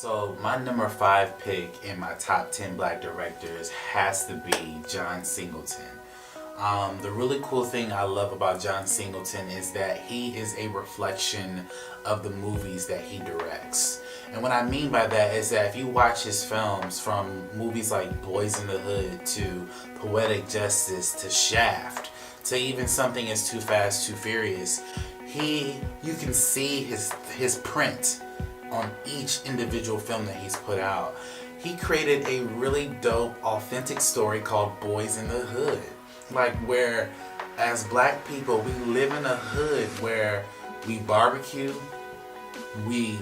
So my number 5 pick in my top 10 black directors has to be John Singleton. The really cool thing I love about John Singleton is that he is a reflection of the movies that he directs. And what I mean by that is that if you watch his films, from movies like Boys in the Hood to Poetic Justice to Shaft to even something as Too Fast, Too Furious, you can see his print on each individual film that he's put out. He created a really dope, authentic story called Boys in the Hood. Like, where as black people, we live in a hood where we barbecue, we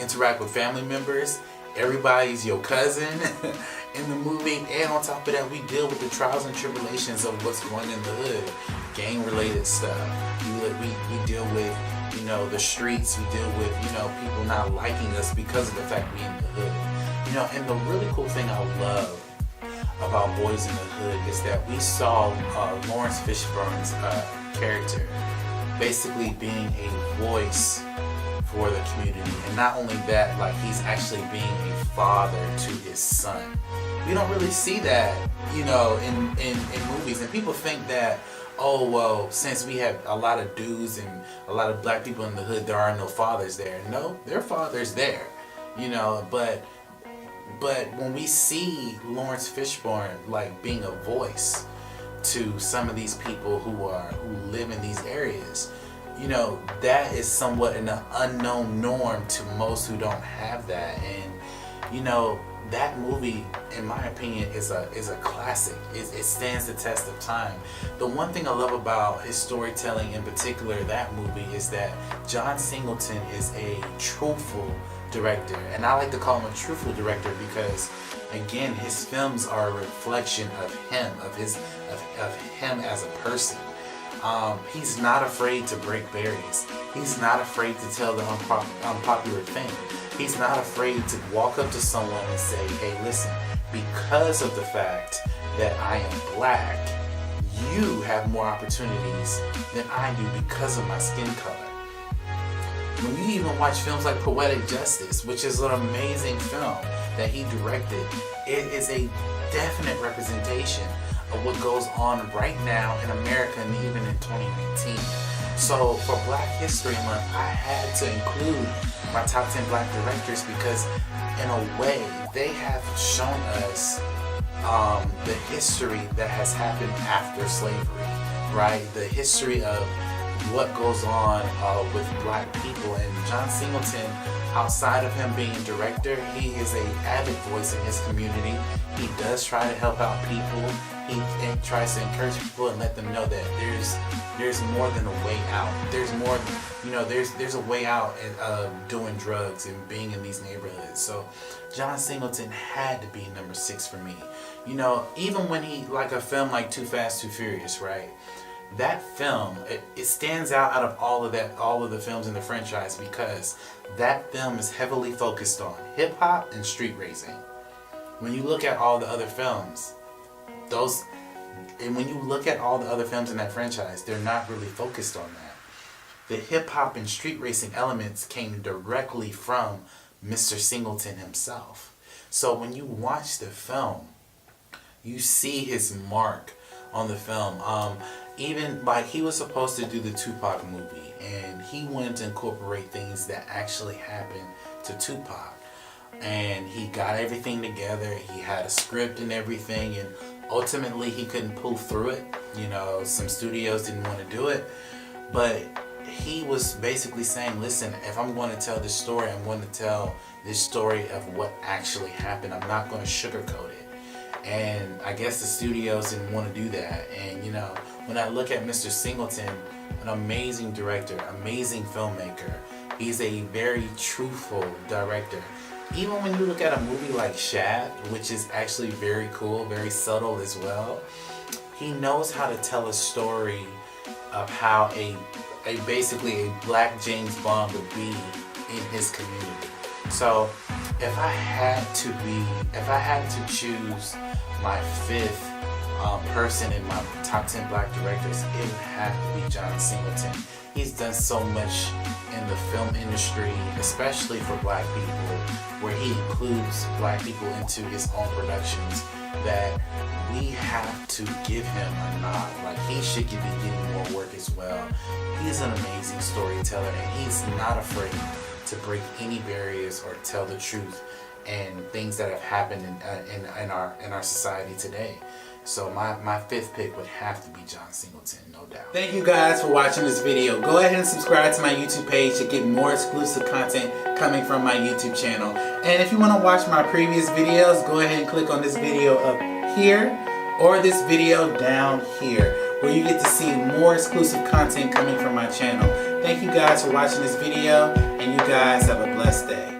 interact with family members, everybody's your cousin in the movie, and on top of that, we deal with the trials and tribulations of what's going in the hood, gang-related stuff. We deal with, the streets. We deal with, people not liking us because of the fact we're in the hood. And the really cool thing I love about Boys in the Hood is that we saw Lawrence Fishburne's character basically being a voice for the community, and not only that, like, he's actually being a father to his son. We don't really see that, in movies, and people think that, oh well, since we have a lot of dudes and a lot of black people in the hood, there are no fathers there. No, there are fathers there, But when we see Lawrence Fishburne like being a voice to some of these people who live in these areas, that is somewhat an unknown norm to most who don't have that. And that movie, in my opinion, is a classic. It stands the test of time. The one thing I love about his storytelling, in particular that movie, is that John Singleton is a truthful director, and I like to call him a truthful director because, again, his films are a reflection of him, of him as a person. He's not afraid to break barriers. He's not afraid to tell the unpopular thing. He's not afraid to walk up to someone and say, hey, listen, because of the fact that I am black, you have more opportunities than I do because of my skin color. When you even watch films like Poetic Justice, which is an amazing film that he directed, it is a definite representation of what goes on right now in America and even in 2019. So for Black History Month, I had to include my top 10 black directors because, in a way, they have shown us the history that has happened after slavery, right? The history of what goes on with black people. And John Singleton, outside of him being a director, he is an avid voice in his community. He does try to help out people. He tries to encourage people and let them know that there's more than a way out. There's more, there's a way out of doing drugs and being in these neighborhoods. So John Singleton had to be number 6 for me. Even when he, like a film like Too Fast, Too Furious, right? That film, it stands out of all of the films in the franchise because that film is heavily focused on hip hop and street racing. When you look at all the other films, when you look at all the other films in that franchise, they're not really focused on that. The hip hop and street racing elements came directly from Mr. Singleton himself. So when you watch the film, you see his mark on the film. Even like he was supposed to do the Tupac movie, and he wanted to incorporate things that actually happened to Tupac, and he got everything together. He had a script and everything, and ultimately he couldn't pull through it. Some studios didn't want to do it, but he was basically saying, listen, if I'm going to tell this story, I'm going to tell this story of what actually happened. I'm not going to sugarcoat it. And I guess the studios didn't want to do that. And when I look at Mr. Singleton, an amazing director, amazing filmmaker, he's a very truthful director. Even when you look at a movie like Shaft, which is actually very cool, very subtle as well, he knows how to tell a story of how basically a black James Bond would be in his community. So if I had to choose my 5th person in my top 10 black directors, it would have to be John Singleton. He's done so much in the film industry, especially for black people, where he includes black people into his own productions, that we have to give him a nod. Like, he should be getting more work as well. He's an amazing storyteller, and he's not afraid to break any barriers or tell the truth and things that have happened in our society today. So my fifth pick would have to be John Singleton, no doubt. Thank you guys for watching this video. Go ahead and subscribe to my YouTube page to get more exclusive content coming from my YouTube channel. And if you want to watch my previous videos, go ahead and click on this video up here or this video down here, where you get to see more exclusive content coming from my channel. Thank you guys for watching this video, and you guys have a blessed day.